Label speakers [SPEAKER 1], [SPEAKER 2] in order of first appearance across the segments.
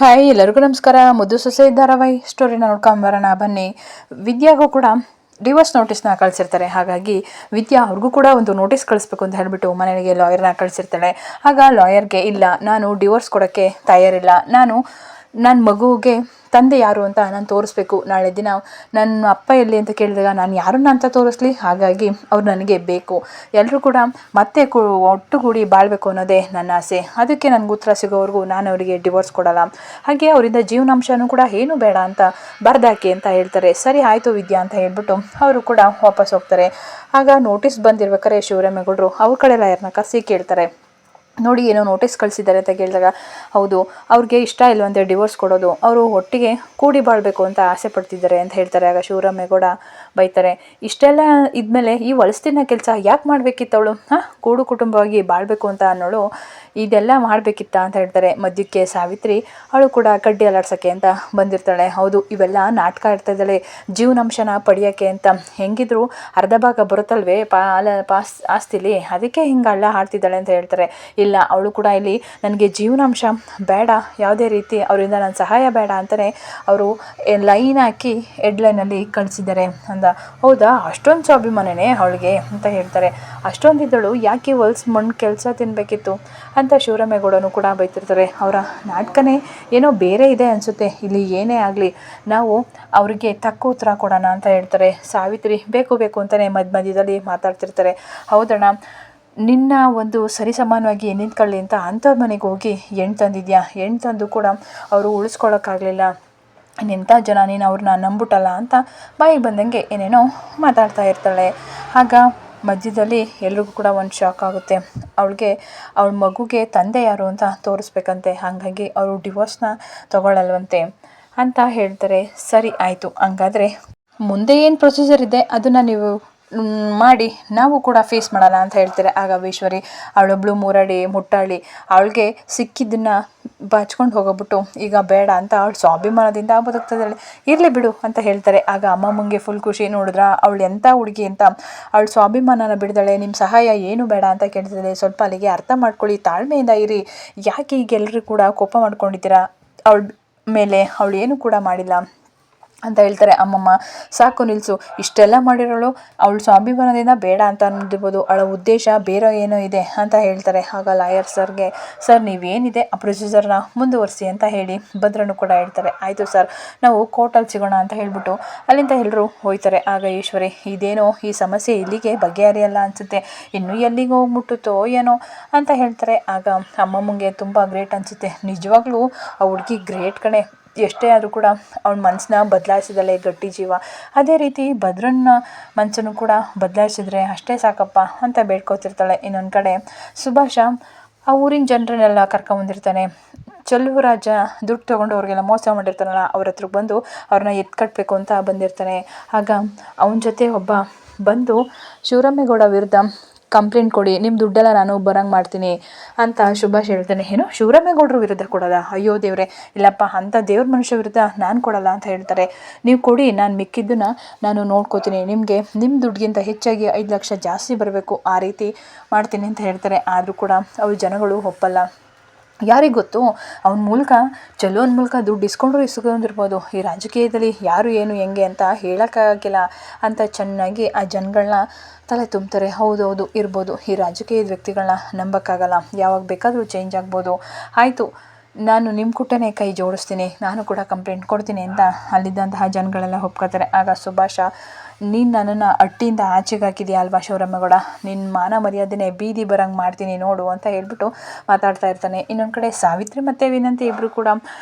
[SPEAKER 1] Hi ಎಲ್ಲರಿಗೂ ನಮಸ್ಕಾರ. ಮುದ್ದು ಸೊಸೆ ಧಾರಾವಾಹಿ ಸ್ಟೋರಿನ ನೋಡ್ಕೊಂಬರೋಣ ಬನ್ನಿ. ವಿದ್ಯಾಗೂ ಕೂಡ ಡಿವೋರ್ಸ್ ನೋಟಿಸ್ನ ಕಳಿಸಿರ್ತಾರೆ. ಹಾಗಾಗಿ ವಿದ್ಯಾ ಅವ್ರಿಗೂ ಕೂಡ ಒಂದು ನೋಟಿಸ್ ಕಳಿಸ್ಬೇಕು ಅಂತ ಹೇಳಿಬಿಟ್ಟು ಮನೆಗೆ ಲಾಯರ್ನ ಕಳಿಸಿರ್ತಾಳೆ. ಆಗ ಲಾಯರ್ಗೆ ಇಲ್ಲ, ನಾನು ಡಿವೋರ್ಸ್ ಕೊಡೋಕ್ಕೆ ತಯಾರಿಲ್ಲ, ನನ್ನ ಮಗುವಿಗೆ ತಂದೆ ಯಾರು ಅಂತ ನಾನು ತೋರಿಸ್ಬೇಕು. ನಾಳೆ ದಿನ ನನ್ನ ಅಪ್ಪ ಎಲ್ಲಿ ಅಂತ ಕೇಳಿದಾಗ ನಾನು ಯಾರನ್ನ ಅಂತ ತೋರಿಸ್ಲಿ, ಹಾಗಾಗಿ ಅವ್ರು ನನಗೆ ಬೇಕು. ಎಲ್ಲರೂ ಕೂಡ ಮತ್ತೆ ಒಟ್ಟುಗೂಡಿ ಬಾಳ್ಬೇಕು ಅನ್ನೋದೇ ನನ್ನ ಆಸೆ. ಅದಕ್ಕೆ ನನಗೆ ಉತ್ತರ ಸಿಗೋವರೆಗೂ ನಾನು ಅವರಿಗೆ ಡಿವೋರ್ಸ್ ಕೊಡಲ್ಲ. ಹಾಗೆ ಅವರಿಂದ ಜೀವನಾಂಶನೂ ಕೂಡ ಏನೂ ಬೇಡ ಅಂತ ಬರ್ದಾಕಿ ಅಂತ ಹೇಳ್ತಾರೆ. ಸರಿ ಆಯಿತು ವಿದ್ಯಾ ಅಂತ ಹೇಳ್ಬಿಟ್ಟು ಅವರು ಕೂಡ ವಾಪಸ್ ಹೋಗ್ತಾರೆ. ಆಗ ನೋಟಿಸ್ ಬಂದಿರ್ಬೇಕಾದ್ರೆ ಶಿವರಾಮೇಗೌಡರು ಅವ್ರ ಕಡೆ ಲಾಯರ್ನ ಕರೆಸಿ ಕೇಳ್ತಾರೆ, ನೋಡಿ ಏನೋ ನೋಟಿಸ್ ಕಳಿಸಿದ್ದಾರೆ ಅಂತ ಕೇಳಿದಾಗ, ಹೌದು ಅವ್ರಿಗೆ ಇಷ್ಟ ಇಲ್ವಂತೆ ಡಿವೋರ್ಸ್ ಕೊಡೋದು, ಅವರು ಒಟ್ಟಿಗೆ ಕೂಡಿ ಬಾಳ್ಬೇಕು ಅಂತ ಆಸೆ ಪಡ್ತಿದ್ದಾರೆ ಅಂತ ಹೇಳ್ತಾರೆ. ಆಗ ಶಿವರಾಮೇಗೌಡ ಬೈತಾರೆ, ಇಷ್ಟೆಲ್ಲ ಇದ್ಮೇಲೆ ಈ ಹೊಲಸ್ತಿನ ಕೆಲಸ ಯಾಕೆ ಮಾಡಬೇಕಿತ್ತು ಅವಳು? ಕೂಡು ಕುಟುಂಬವಾಗಿ ಬಾಳ್ಬೇಕು ಅಂತ ಅನ್ನೋಳು ಇದೆಲ್ಲ ಮಾಡಬೇಕಿತ್ತ ಅಂತ ಹೇಳ್ತಾರೆ. ಮಧ್ಯಕ್ಕೆ ಸಾವಿತ್ರಿ ಅವಳು ಕೂಡ ಕಡ್ಡಿ ಅಲಾಡ್ಸೋಕ್ಕೆ ಅಂತ ಬಂದಿರ್ತಾಳೆ. ಹೌದು ಇವೆಲ್ಲ ನಾಟಕ ಆಡ್ತಾ ಇದ್ದಾಳೆ ಜೀವನಾಂಶನ ಪಡೆಯೋಕ್ಕೆ ಅಂತ. ಹೆಂಗಿದ್ರು ಅರ್ಧ ಭಾಗ ಬರುತ್ತಲ್ವೇ ಆಸ್ತಿಲಿ, ಅದಕ್ಕೆ ಹಿಂಗೆ ಹಳ್ಳ ಹಾಡ್ತಿದ್ದಾಳೆ ಅಂತ ಹೇಳ್ತಾರೆ. ಇಲ್ಲ, ಅವಳು ಕೂಡ ಇಲ್ಲಿ ನನಗೆ ಜೀವನಾಂಶ ಬೇಡ, ಯಾವುದೇ ರೀತಿ ಅವರಿಂದ ನನ್ನ ಸಹಾಯ ಬೇಡ ಅಂತಲೇ ಅವರು ಲೈನ್ ಹಾಕಿ ಹೆಡ್ಲೈನಲ್ಲಿ ಕಳಿಸಿದ್ದಾರೆ ಅಂದ. ಹೌದಾ, ಅಷ್ಟೊಂದು ಸ್ವಾಭಿಮಾನನೇ ಅವಳಿಗೆ ಅಂತ ಹೇಳ್ತಾರೆ. ಅಷ್ಟೊಂದಿದ್ದಳು ಯಾಕೆ ಮಣ್ಣು ಕೆಲಸ ತಿನ್ನಬೇಕಿತ್ತು ಅಂತ ಶಿವರಾಮೇಗೌಡನು ಕೂಡ ಬೈತಿರ್ತಾರೆ. ಅವರ ನಾಟಕನೇ ಏನೋ ಬೇರೆ ಇದೆ ಅನಿಸುತ್ತೆ, ಇಲ್ಲಿ ಏನೇ ಆಗಲಿ ನಾವು ಅವರಿಗೆ ತಕ್ಕ ಉತ್ತರ ಕೊಡೋಣ ಅಂತ ಹೇಳ್ತಾರೆ. ಸಾವಿತ್ರಿ ಬೇಕು ಅಂತಲೇ ಮಧ್ಯದಲ್ಲಿ ಮಾತಾಡ್ತಿರ್ತಾರೆ. ಹೌದಣ್ಣ, ನಿನ್ನ ಒಂದು ಸರಿಸಮಾನವಾಗಿ ನಿಂತ್ಕೊಳ್ಳಿ ಅಂತ ಅಂಥವ್ರ ಮನೆಗೆ ಹೋಗಿ ಹೆಣ್ಣು ತಂದಿದ್ಯಾ, ಹೆಣ್ಣು ತಂದು ಕೂಡ ಅವರು ಉಳಿಸ್ಕೊಳ್ಳೋಕ್ಕಾಗಲಿಲ್ಲ, ನಿಂಥ ಜನ ನೀನು ಅವ್ರನ್ನ ನಂಬಿಬಿಟ್ಟಲ್ಲ ಅಂತ ಬಾಯಿಗೆ ಬಂದಂಗೆ ಏನೇನೋ ಮಾತಾಡ್ತಾ ಇರ್ತಾಳೆ. ಆಗ ಮಧ್ಯದಲ್ಲಿ ಎಲ್ರಿಗೂ ಕೂಡ ಒಂದು ಶಾಕ್ ಆಗುತ್ತೆ. ಅವಳ ಮಗುಗೆ ತಂದೆ ಯಾರು ಅಂತ ತೋರಿಸ್ಬೇಕಂತೆ, ಹಾಗಾಗಿ ಅವರು ಡಿವೋರ್ಸ್ನ ತಗೊಳ್ಳಲ್ವಂತೆ ಅಂತ ಹೇಳ್ತಾರೆ. ಸರಿ ಆಯಿತು, ಹಂಗಾದರೆ ಮುಂದೆ ಏನು ಪ್ರೊಸೀಜರ್ ಇದೆ ಅದನ್ನು ನೀವು ಮಾಡಿ ನಾವು ಕೂಡ ಫೇಸ್ ಮಾಡೋಣ ಅಂತ ಹೇಳ್ತಾರೆ. ಆಗ ಈಶ್ವರಿ ಅವಳೊಬ್ಳು ಮೂರಡಿ ಮುಟ್ಟಾಳಿ, ಅವಳಿಗೆ ಸಿಕ್ಕಿದ್ದನ್ನು ಬಾಚ್ಕೊಂಡು ಹೋಗೋಬಿಟ್ಟು ಈಗ ಬೇಡ ಅಂತ ಅವಳು ಸ್ವಾಭಿಮಾನದಿಂದ ಬದುಕ್ತಿದ್ದಾಳೆ, ಇರಲಿ ಬಿಡು ಅಂತ ಹೇಳ್ತಾರೆ. ಆಗ ಅಮ್ಮಮ್ಮಂಗೆ ಫುಲ್ ಖುಷಿ. ನೋಡಿದ್ರ ಅವಳು ಎಂಥ ಹುಡುಗಿ ಅಂತ, ಅವಳು ಸ್ವಾಭಿಮಾನನ ಬಿಡ್ದಾಳೆ, ನಿಮ್ಮ ಸಹಾಯ ಏನು ಬೇಡ ಅಂತ ಕೇಳ್ತಿದ್ದಾಳೆ. ಸ್ವಲ್ಪ ಅಲ್ಲಿಗೆ ಅರ್ಥ ಮಾಡ್ಕೊಳ್ಳಿ, ತಾಳ್ಮೆಯಿಂದ ಇರಿ, ಯಾಕೆ ಈಗ ಎಲ್ಲರೂ ಕೂಡ ಕೋಪ ಮಾಡ್ಕೊಂಡಿದ್ದೀರಾ ಅವಳ ಮೇಲೆ, ಅವಳು ಏನು ಕೂಡ ಮಾಡಿಲ್ಲ ಅಂತ ಹೇಳ್ತಾರೆ. ಅಮ್ಮಮ್ಮ ಸಾಕು ನಿಲ್ಲಿಸು, ಇಷ್ಟೆಲ್ಲ ಮಾಡಿರೋಳು ಅವಳು ಸ್ವಾಭಿಮಾನದಿಂದ ಬೇಡ ಅಂತ ಅನ್ನೋದಿರ್ಬೋದು, ಅವಳ ಉದ್ದೇಶ ಬೇರೆ ಏನೋ ಇದೆ ಅಂತ ಹೇಳ್ತಾರೆ. ಆಗ ಲಾಯರ್ ಸರ್ಗೆ, ಸರ್ ನೀವೇನಿದೆ ಆ ಪ್ರೊಸೀಜರ್ನ ಮುಂದುವರಿಸಿ ಅಂತ ಹೇಳಿ ಭದ್ರನು ಕೂಡ ಹೇಳ್ತಾರೆ. ಆಯಿತು ಸರ್, ನಾವು ಕೋರ್ಟಲ್ಲಿ ಸಿಗೋಣ ಅಂತ ಹೇಳ್ಬಿಟ್ಟು ಅಲ್ಲಿಂದ ಎಲ್ಲರೂ ಹೋಯ್ತಾರೆ. ಆಗ ಈಶ್ವರಿ, ಇದೇನೋ ಈ ಸಮಸ್ಯೆ ಇಲ್ಲಿಗೆ ಬಗೆಹರಿಯಲ್ಲ ಅನಿಸುತ್ತೆ, ಇನ್ನೂ ಎಲ್ಲಿಗೆ ಹೋಗ್ಬಿಟ್ಟುತ್ತೋ ಏನೋ ಅಂತ ಹೇಳ್ತಾರೆ. ಆಗ ಅಮ್ಮಮ್ಮಂಗೆ ತುಂಬ ಗ್ರೇಟ್ ಅನಿಸುತ್ತೆ, ನಿಜವಾಗ್ಲೂ ಆ ಹುಡುಗಿ ಗ್ರೇಟ್ ಕಣೆ, ಎಷ್ಟೇ ಆದರೂ ಕೂಡ ಅವಳ ಮನಸ್ಸನ್ನ ಬದಲಾಯಿಸಿದಳೆ ಗಟ್ಟಿ ಜೀವ. ಅದೇ ರೀತಿ ಭದ್ರನ ಮನಸ್ಸನ್ನು ಕೂಡ ಬದಲಾಯಿಸಿದ್ರೆ ಅಷ್ಟೇ ಸಾಕಪ್ಪ ಅಂತ ಬೇಡ್ಕೋತಿರ್ತಾಳೆ. ಇನ್ನೊಂದು ಕಡೆ ಸುಭಾಷ ಆ ಊರಿನ ಜನರನ್ನೆಲ್ಲ ಕರ್ಕೊಂಬಂದಿರ್ತಾನೆ. ಚಲುವರಾಜ ದುಡ್ಡು ತೊಗೊಂಡು ಅವ್ರಿಗೆಲ್ಲ ಮೋಸ ಮಾಡಿರ್ತಾನಲ್ಲ, ಅವ್ರ ಹತ್ರಕ್ಕೆ ಬಂದು ಅವ್ರನ್ನ ಎತ್ಕಟ್ಟಬೇಕು ಅಂತ ಬಂದಿರ್ತಾನೆ. ಆಗ ಅವನ ಜೊತೆ ಒಬ್ಬ ಬಂದು ಶಿವರಾಮೇಗೌಡ ವಿರುದ್ಧ ಕಂಪ್ಲೇಂಟ್ ಕೊಡಿ, ನಿಮ್ಮ ದುಡ್ಡೆಲ್ಲ ನಾನು ಬರಂಗೆ ಮಾಡ್ತೀನಿ ಅಂತ ಸುಭಾಷ್ ಹೇಳ್ತಾನೆ. ಏನು, ಶಿವರಾಮೇಗೌಡರ ವಿರುದ್ಧ ಕೊಡೋದ? ಅಯ್ಯೋ ದೇವ್ರೆ, ಇಲ್ಲಪ್ಪ, ಅಂಥ ದೇವ್ರ ಮನುಷ್ಯ ವಿರುದ್ಧ ನಾನು ಕೊಡಲ್ಲ ಅಂತ ಹೇಳ್ತಾರೆ. ನೀವು ಕೊಡಿ, ನಾನು ಮಿಕ್ಕಿದ್ದನ್ನು ನಾನು ನೋಡ್ಕೋತೀನಿ, ನಿಮಗೆ ನಿಮ್ಮ ದುಡ್ಡಿಗಿಂತ ಹೆಚ್ಚಾಗಿ 5 ಲಕ್ಷ ಜಾಸ್ತಿ ಬರಬೇಕು, ಆ ರೀತಿ ಮಾಡ್ತೀನಿ ಅಂತ ಹೇಳ್ತಾರೆ. ಆದರೂ ಕೂಡ ಅವ್ರ ಜನಗಳು ಒಪ್ಪಲ್ಲ. ಯಾರಿಗೆ ಗೊತ್ತು, ಅವನ ಮೂಲಕ ಚಲೋನ ಮೂಲಕ ದುಡ್ಡು ಇಸ್ಕೊಂಡಿರ್ಬೋದು. ಈ ರಾಜಕೀಯದಲ್ಲಿ ಯಾರು ಏನು ಹೆಂಗೆ ಅಂತ ಹೇಳೋಕ್ಕಾಗಿಲ್ಲ ಅಂತ ಚೆನ್ನಾಗಿ ಆ ಜನಗಳನ್ನ ತಲೆ ತುಂಬ್ತಾರೆ. ಹೌದೌದು ಇರ್ಬೋದು, ಈ ರಾಜಕೀಯದ ವ್ಯಕ್ತಿಗಳನ್ನ ನಂಬೋಕ್ಕಾಗಲ್ಲ, ಯಾವಾಗ ಬೇಕಾದರೂ ಚೇಂಜ್ ಆಗ್ಬೋದು. ಆಯಿತು, ನಾನು ನಿಮ್ಮ ಕುಟ್ಟನೇ ಕೈ ಜೋಡಿಸ್ತೀನಿ, ನಾನು ಕೂಡ ಕಂಪ್ಲೇಂಟ್ ಕೊಡ್ತೀನಿ ಅಂತ ಅಲ್ಲಿದ್ದಂತಹ ಜನಗಳೆಲ್ಲ ಒಪ್ಕೋತಾರೆ. ಆಗ ಸುಭಾಷ, ನೀನು ನನ್ನನ್ನು ಅಟ್ಟಿಯಿಂದ ಆಚೆಗೆ ಹಾಕಿದೆಯಾ ಅಲ್ವಾ ಶಿವರಾಮೇಗೌಡ, ನಿನ್ನ ಮಾನ ಮರ್ಯಾದೆನೇ ಬೀದಿ ಬರಂಗೆ ಮಾಡ್ತೀನಿ ನೋಡು ಅಂತ ಹೇಳ್ಬಿಟ್ಟು ಮಾತಾಡ್ತಾ ಇರ್ತಾನೆ. ಇನ್ನೊಂದು ಕಡೆ ಸಾವಿತ್ರಿ ಮತ್ತು ವಿನಂತಿ ಇಬ್ಬರು ಕೂಡ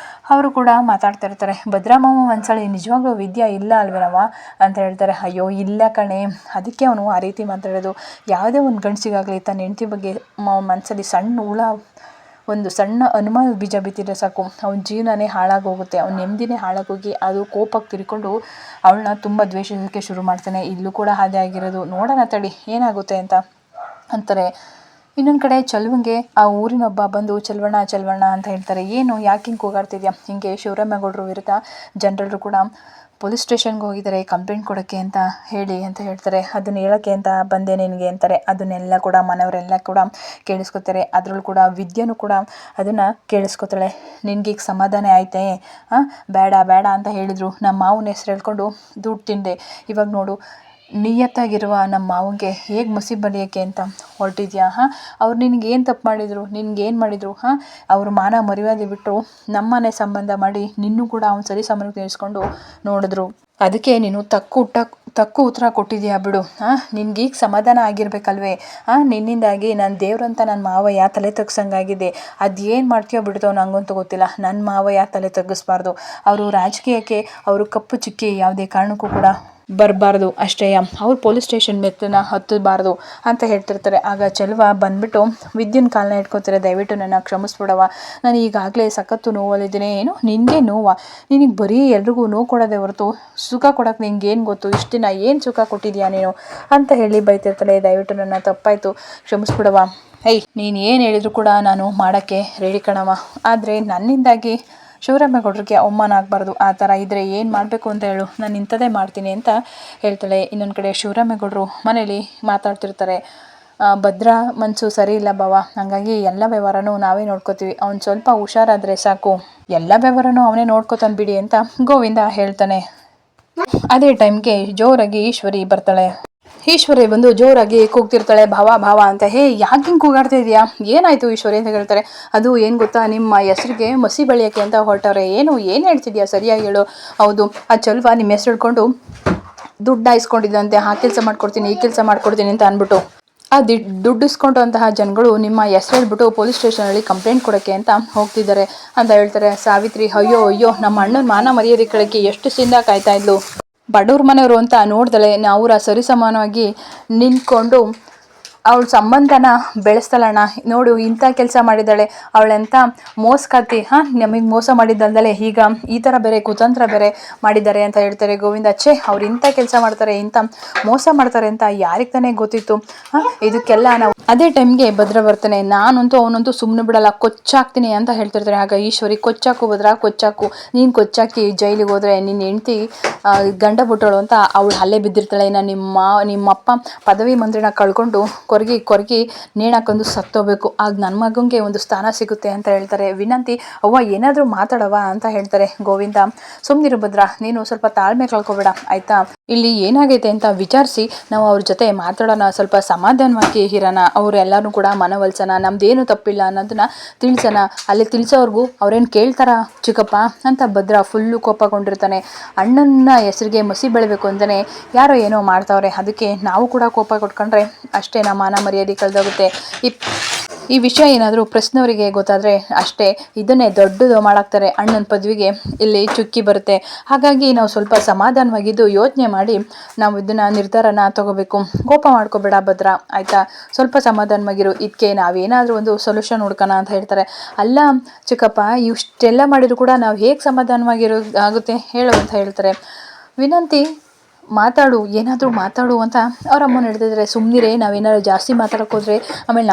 [SPEAKER 1] ಅವರು ಕೂಡ ಮಾತಾಡ್ತಾ ಇರ್ತಾರೆ. ಭದ್ರಾಮಮ್ಮ ಒಂದ್ಸಲಿ ನಿಜವಾಗ್ಲೂ ವಿದ್ಯಾ ಇಲ್ಲ ಅಲ್ವೇನವ ಅಂತ ಹೇಳ್ತಾರೆ. ಅಯ್ಯೋ ಇಲ್ಲ ಕಣೆ, ಅದಕ್ಕೆ ಅವನು ಆ ರೀತಿ ಮಾತಾಡೋದು. ಯಾವುದೇ ಒಂದು ಗಂಡಸಿಗಾಗಲಿ ತನ್ನ ಹೆಂಡತಿ ಬಗ್ಗೆ ಮನಸ್ಸಲ್ಲಿ ಒಂದು ಸಣ್ಣ ಅನುಮಾನ ಬೀಜ ಬಿತ್ತಿದ್ರೆ ಸಾಕು, ಅವನ ಜೀವನನೇ ಹಾಳಾಗೋಗುತ್ತೆ, ಅವ್ನ ನೆಮ್ಮದಿನೇ ಹಾಳಾಗೋಗಿ ಅದು ಕೋಪಕ್ಕೆ ತಿರ್ಕೊಂಡು ಅವಳನ್ನ ತುಂಬ ದ್ವೇಷಿಸೋಕ್ಕೆ ಶುರು ಮಾಡ್ತಾನೆ. ಇಲ್ಲೂ ಕೂಡ ಹಾಗೆ ಆಗಿರೋದು, ನೋಡೋಣ ತಡಿ ಏನಾಗುತ್ತೆ ಅಂತ ಅಂತಾರೆ. ಇನ್ನೊಂದು ಕಡೆ ಚಲುವಂಗೆ ಆ ಊರಿನೊಬ್ಬ ಬಂದು ಚಲವಣ್ಣ ಅಂತ ಹೇಳ್ತಾರೆ. ಏನು ಯಾಕೆ ಹಿಂಗೆ ಕೂಗಾಡ್ತಿದ್ಯಾ? ಹಿಂಗೆ ಶಿವರಾಮೇಗೌಡರು ವಿರುದ್ಧ ಜನರೆಲ್ಲರೂ ಕೂಡ ಪೊಲೀಸ್ ಸ್ಟೇಷನ್ಗೆ ಹೋಗಿದ್ದಾರೆ ಕಂಪ್ಲೇಂಟ್ ಕೊಡೋಕ್ಕೆ ಅಂತ ಹೇಳಿ ಅಂತ ಹೇಳ್ತಾರೆ. ಅದನ್ನ ಹೇಳೋಕ್ಕೆ ಅಂತ ಬಂದೆ ನಿನಗೆ ಅಂತಾರೆ. ಅದನ್ನೆಲ್ಲ ಕೂಡ ಮನೆಯವರೆಲ್ಲ ಕೂಡ ಕೇಳಿಸ್ಕೊತಾರೆ. ಅದರಲ್ಲೂ ಕೂಡ ವಿದ್ಯೆನೂ ಕೂಡ ಅದನ್ನು ಕೇಳಿಸ್ಕೊತಾಳೆ. ನಿನ್ಗೀಗ ಸಮಾಧಾನ ಆಯ್ತೇ? ಬೇಡ ಬೇಡ ಅಂತ ಹೇಳಿದರು, ನಮ್ಮ ಮಾವನ ಹೆಸ್ರು ಹೇಳ್ಕೊಂಡು ದುಡ್ಡು ತಿಂದೆ, ಇವಾಗ ನೋಡು ನಿಯತ್ತಾಗಿರುವ ನಮ್ಮ ಮಾವನಿಗೆ ಹೇಗೆ ಮಸಿ ಬಳಿಯೋಕ್ಕೆ ಅಂತ ಹೊರಟಿದ್ಯಾ? ಅವ್ರು ನಿನಗೇನು ತಪ್ಪು ಮಾಡಿದರು? ನಿನ್ಗೇನು ಮಾಡಿದರು? ಅವರು ಮಾನ ಮರ್ಯಾದೆ ಬಿಟ್ಟು ನಮ್ಮನೆ ಸಂಬಂಧ ಮಾಡಿ ನಿನ್ನೂ ಕೂಡ ಅವ್ನು ಸರಿ ಸಮಯಕ್ಕೆ ನಿಲ್ಲಿಸ್ಕೊಂಡು ನೋಡಿದ್ರು. ಅದಕ್ಕೆ ನೀನು ತಕ್ಕು ಉತ್ತರ ಕೊಟ್ಟಿದ್ಯಾ ಬಿಡು. ನಿನ್ಗೀಗ ಸಮಾಧಾನ ಆಗಿರ್ಬೇಕಲ್ವೇ? ನಿನ್ನಿಂದಾಗಿ ನನ್ನ ದೇವ್ರಂತ ನನ್ನ ಮಾವಯ್ಯ ತಲೆ ತಗ್ಸಂಗಾಗಿದೆ. ಅದೇನು ಮಾಡ್ತೀಯೋ ಬಿಡ್ತೋ ನನಗಂತೂ ಗೊತ್ತಿಲ್ಲ. ನನ್ನ ಮಾವಯ್ಯ ತಲೆ ತಗ್ಗಿಸ್ಬಾರ್ದು. ಅವರು ರಾಜಕೀಯಕ್ಕೆ ಅವರು ಕಪ್ಪು ಚುಕ್ಕಿ ಯಾವುದೇ ಕಾರಣಕ್ಕೂ ಕೂಡ ಬರಬಾರ್ದು ಅಷ್ಟೇ. ಅವ್ರು ಪೊಲೀಸ್ ಸ್ಟೇಷನ್ ಮೆತ್ತನ ಹತ್ತಬಾರ್ದು ಅಂತ ಹೇಳ್ತಿರ್ತಾರೆ. ಆಗ ಚೆಲುವ ಬಂದುಬಿಟ್ಟು ವಿದ್ಯುನ್ ಕಾಲನ್ನ ಇಟ್ಕೊತಾರೆ. ದಯವಿಟ್ಟು ನನ್ನ ಕ್ಷಮಿಸ್ಬಿಡವ, ನಾನು ಈಗಾಗಲೇ ಸಖತ್ತು ನೋವಲ್ಲಿದ್ದೀನಿ. ಏನು ನಿನಗೆ ನೋವಾ? ನಿನಗೆ ಬರೀ ಎಲ್ರಿಗೂ ನೋವು ಕೊಡೋದೇ ಹೊರತು ಸುಖ ಕೊಡೋಕ್ಕೆ ನಿಂಗೇನು ಗೊತ್ತು? ಇಷ್ಟು ದಿನ ಏನು ಸುಖ ಕೊಟ್ಟಿದ್ಯಾ ನೀನು ಅಂತ ಹೇಳಿ ಬೈತಿರ್ತಾಳೆ. ದಯವಿಟ್ಟು ನನ್ನ ತಪ್ಪಾಯಿತು, ಕ್ಷಮಿಸ್ಬಿಡವ. ನೀನು ಏನು ಹೇಳಿದ್ರು ಕೂಡ ನಾನು ಮಾಡೋಕ್ಕೆ ರೆಡಿ ಕಣವ. ಆದರೆ ನನ್ನಿಂದಾಗಿ ಶಿವರಾಮೇಗೌಡರಿಗೆ ಅವಮಾನ ಆಗಬಾರ್ದು. ಆ ಥರ ಇದ್ದರೆ ಏನು ಮಾಡಬೇಕು ಅಂತ ಹೇಳು, ನಾನು ಇಂಥದ್ದೇ ಮಾಡ್ತೀನಿ ಅಂತ ಹೇಳ್ತಾಳೆ. ಇನ್ನೊಂದು ಕಡೆ ಶಿವರಾಮೇಗೌಡರು ಮನೇಲಿ ಮಾತಾಡ್ತಿರ್ತಾರೆ. ಭದ್ರಾ ಮನಸ್ಸು ಸರಿ ಇಲ್ಲ ಬಾವ, ಹಾಗಾಗಿ ಎಲ್ಲ ವ್ಯವಹಾರನೂ ನಾವೇ ನೋಡ್ಕೋತೀವಿ, ಅವ್ನು ಸ್ವಲ್ಪ ಹುಷಾರಾದರೆ ಸಾಕು, ಎಲ್ಲ ವ್ಯವಹಾರನೂ ಅವನೇ ನೋಡ್ಕೋತಾನೆ ಬಿಡಿ ಅಂತ ಗೋವಿಂದ ಹೇಳ್ತಾನೆ. ಅದೇ ಟೈಮ್ಗೆ ಜೋರಾಗಿ ಈಶ್ವರಿ ಬರ್ತಾಳೆ. ಈಶ್ವರಿ ಬಂದು ಜೋರಾಗಿ ಕೂಗ್ತಿರ್ತಾಳೆ, ಭಾವ ಅಂತ. ಯಾಕೆ ಹಿಂಗೆ ಕೂಗಾಡ್ತಾ ಇದೆಯಾ? ಏನಾಯಿತು ಈಶ್ವರಿ ಅಂತ ಹೇಳ್ತಾರೆ. ಅದು ಏನು ಗೊತ್ತಾ, ನಿಮ್ಮ ಹೆಸ್ರಿಗೆ ಮಸಿ ಬಳಿಯೋಕ್ಕೆ ಅಂತ ಹೊರಟವ್ರೆ. ಏನು ಹೇಳ್ತಿದ್ಯಾ ಸರಿಯಾಗಿ ಹೇಳು. ಹೌದು, ಆ ಚಲ್ವ ನಿಮ್ಮ ಹೆಸ್ರು ಹಿಡ್ಕೊಂಡು ದುಡ್ಡು ಇಸ್ಕೊಂಡಿದ್ದಂತೆ, ಆ ಕೆಲಸ ಮಾಡ್ಕೊಡ್ತೀನಿ ಈ ಕೆಲಸ ಮಾಡ್ಕೊಡ್ತೀನಿ ಅಂತ ಅಂದ್ಬಿಟ್ಟು ಆ ದುಡ್ಡು ಇಸ್ಕೊಂಡಂತಹ ಜನಗಳು ನಿಮ್ಮ ಹೆಸ್ರು ಹೇಳ್ಬಿಟ್ಟು ಪೊಲೀಸ್ ಸ್ಟೇಷನಲ್ಲಿ ಕಂಪ್ಲೇಂಟ್ ಕೊಡೋಕ್ಕೆ ಅಂತ ಹೋಗ್ತಿದ್ದಾರೆ ಅಂತ ಹೇಳ್ತಾರೆ. ಸಾವಿತ್ರಿ ಅಯ್ಯೋ ನಮ್ಮ ಅಣ್ಣನ ಮಾನ ಮರ್ಯಾದೆ ಕಳಕ್ಕೆ ಎಷ್ಟು ಸಿಂದ ಕಾಯ್ತಾ ಇದ್ಲು. ಬಡವ್ರ ಮನೆಯವರು ಅಂತ ನೋಡ್ದಲೆ ಅವರ ಸರಿಸಮಾನವಾಗಿ ನಿಂತ್ಕೊಂಡು ಅವಳ ಸಂಬಂಧನ ಬೆಳೆಸ್ತಾಳಣ್ಣ. ನೋಡು ಇಂಥ ಕೆಲಸ ಮಾಡಿದ್ದಾಳೆ, ಅವಳೆಂಥ ಮೋಸಗಾತಿ. ನಮಗೆ ಮೋಸ ಮಾಡಿದ್ದಲ್ದಲೆ ಈಗ ಈ ಥರ ಬೇರೆ ಕುತಂತ್ರ ಬೇರೆ ಮಾಡಿದ್ದಾರೆ ಅಂತ ಹೇಳ್ತಾರೆ. ಗೋವಿಂದ ಅವ್ರು ಇಂಥ ಕೆಲಸ ಮಾಡ್ತಾರೆ, ಇಂಥ ಮೋಸ ಮಾಡ್ತಾರೆ ಅಂತ ಯಾರಿಗೆ ತಾನೇ ಗೊತ್ತಿತ್ತು? ಇದಕ್ಕೆಲ್ಲ ನಾವು ಅದೇ ಟೈಮ್ಗೆ ಭದ್ರ ಬರ್ತಾನೆ. ನಾನಂತೂ ಅವನಂತೂ ಸುಮ್ಮನೆ ಬಿಡಲ್ಲ, ಕೊಚ್ಚಾಕ್ತೀನಿ ಅಂತ ಹೇಳ್ತಿರ್ತಾರೆ. ಆಗ ಈಶ್ವರಿ ಕೊಚ್ಚಾಕು ಭದ್ರ, ಕೊಚ್ಚಾಕು, ನೀನು ಕೊಚ್ಚಾಕಿ ಜೈಲಿಗೆ ಹೋದ್ರೆ ನಿನ್ನ ಹೆಂಡ್ತಿ ಗಂಡ ಬಿಟ್ಟಳು ಅಂತ ಅವಳು ಅಲ್ಲೇ ಬಿದ್ದಿರ್ತಾಳೆ. ನಿಮ್ಮಪ್ಪ ಪದವಿ ಮಂತ್ರಿನ ಕಳ್ಕೊಂಡು ಕೊರಗಿ ನೇಣಾಕೊಂಡು ಸತ್ತೋಗ್ಬೇಕು, ಆಗ ನನ್ನ ಮಗಂಗೆ ಒಂದು ಸ್ಥಾನ ಸಿಗುತ್ತೆ ಅಂತ ಹೇಳ್ತಾರೆ. ವಿನಂತಿ ಅವ್ವ ಏನಾದರೂ ಮಾತಾಡವ ಅಂತ ಹೇಳ್ತಾರೆ. ಗೋವಿಂದ ಸುಮ್ಮನಿರು ಭದ್ರ, ನೀನು ಸ್ವಲ್ಪ ತಾಳ್ಮೆ ಕಳ್ಕೊಬೇಡ ಆಯಿತಾ? ಇಲ್ಲಿ ಏನಾಗೈತೆ ಅಂತ ವಿಚಾರಿಸಿ ನಾವು ಅವ್ರ ಜೊತೆ ಮಾತಾಡೋಣ, ಸ್ವಲ್ಪ ಸಮಾಧಾನವಾಗಿ ಇರೋಣ, ಅವರೆಲ್ಲರೂ ಕೂಡ ಮನವೊಲಿಸೋಣ, ನಮ್ದೇನು ತಪ್ಪಿಲ್ಲ ಅನ್ನೋದನ್ನ ತಿಳಿಸೋಣ. ಅಲ್ಲಿ ತಿಳಿಸೋರ್ಗೂ ಅವ್ರೇನು ಕೇಳ್ತಾರ ಚಿಕ್ಕಪ್ಪ ಅಂತ ಭದ್ರ ಫುಲ್ಲು ಕೋಪಗೊಂಡಿರ್ತಾನೆ. ಅಣ್ಣನ ಹೆಸರಿಗೆ ಮಸಿ ಬೆಳಬೇಕು ಅಂತಲೇ ಯಾರೋ ಏನೋ ಮಾಡ್ತಾವ್ರೆ, ಅದಕ್ಕೆ ನಾವು ಕೂಡ ಕೋಪ ಕೊಟ್ಕೊಂಡ್ರೆ ಅಷ್ಟೇ ನಮ್ಮ ಮಾನ ಮರ್ಯಾದೆ ಕಳೆದೋಗುತ್ತೆ. ಈ ವಿಷಯ ಏನಾದರೂ ಪ್ರಶ್ನವರಿಗೆ ಗೊತ್ತಾದರೆ ಅಷ್ಟೇ ಇದನ್ನೇ ದೊಡ್ಡದು ಮಾಡಾಕ್ತಾರೆ, ಅಣ್ಣನ ಪದವಿಗೆ ಇಲ್ಲಿ ಚುಕ್ಕಿ ಬರುತ್ತೆ. ಹಾಗಾಗಿ ನಾವು ಸ್ವಲ್ಪ ಸಮಾಧಾನವಾಗಿದ್ದು ಯೋಚನೆ ಮಾಡಿ ನಾವು ಇದನ್ನು ನಿರ್ಧಾರನ ತಗೋಬೇಕು. ಕೋಪ ಮಾಡ್ಕೋಬೇಡ ಭದ್ರ ಆಯಿತಾ? ಸ್ವಲ್ಪ ಸಮಾಧಾನವಾಗಿರು, ಇದಕ್ಕೆ ನಾವೇನಾದರೂ ಒಂದು ಸೊಲ್ಯೂಷನ್ ಹುಡ್ಕೋಣ ಅಂತ ಹೇಳ್ತಾರೆ. ಅಲ್ಲ ಚಿಕ್ಕಪ್ಪ, ಇಷ್ಟೆಲ್ಲ ಮಾಡಿದ್ರು ಕೂಡ ನಾವು ಹೇಗೆ ಸಮಾಧಾನವಾಗಿರೋ ಆಗುತ್ತೆ ಹೇಳು ಅಂತ ಹೇಳ್ತಾರೆ. ವಿನಂತಿ ಮಾತಾಡು, ಏನಾದರೂ ಮಾತಾಡು ಅಂತ ಅವ್ರ ಅಮ್ಮನ ಹೇಳ್ತಿದ್ರೆ. ಸುಮ್ಮನಿರೇ, ನಾವೇನಾದ್ರು ಜಾಸ್ತಿ ಮಾತಾಡೋಕೆ ಹೋದರೆ ಆಮೇಲೆ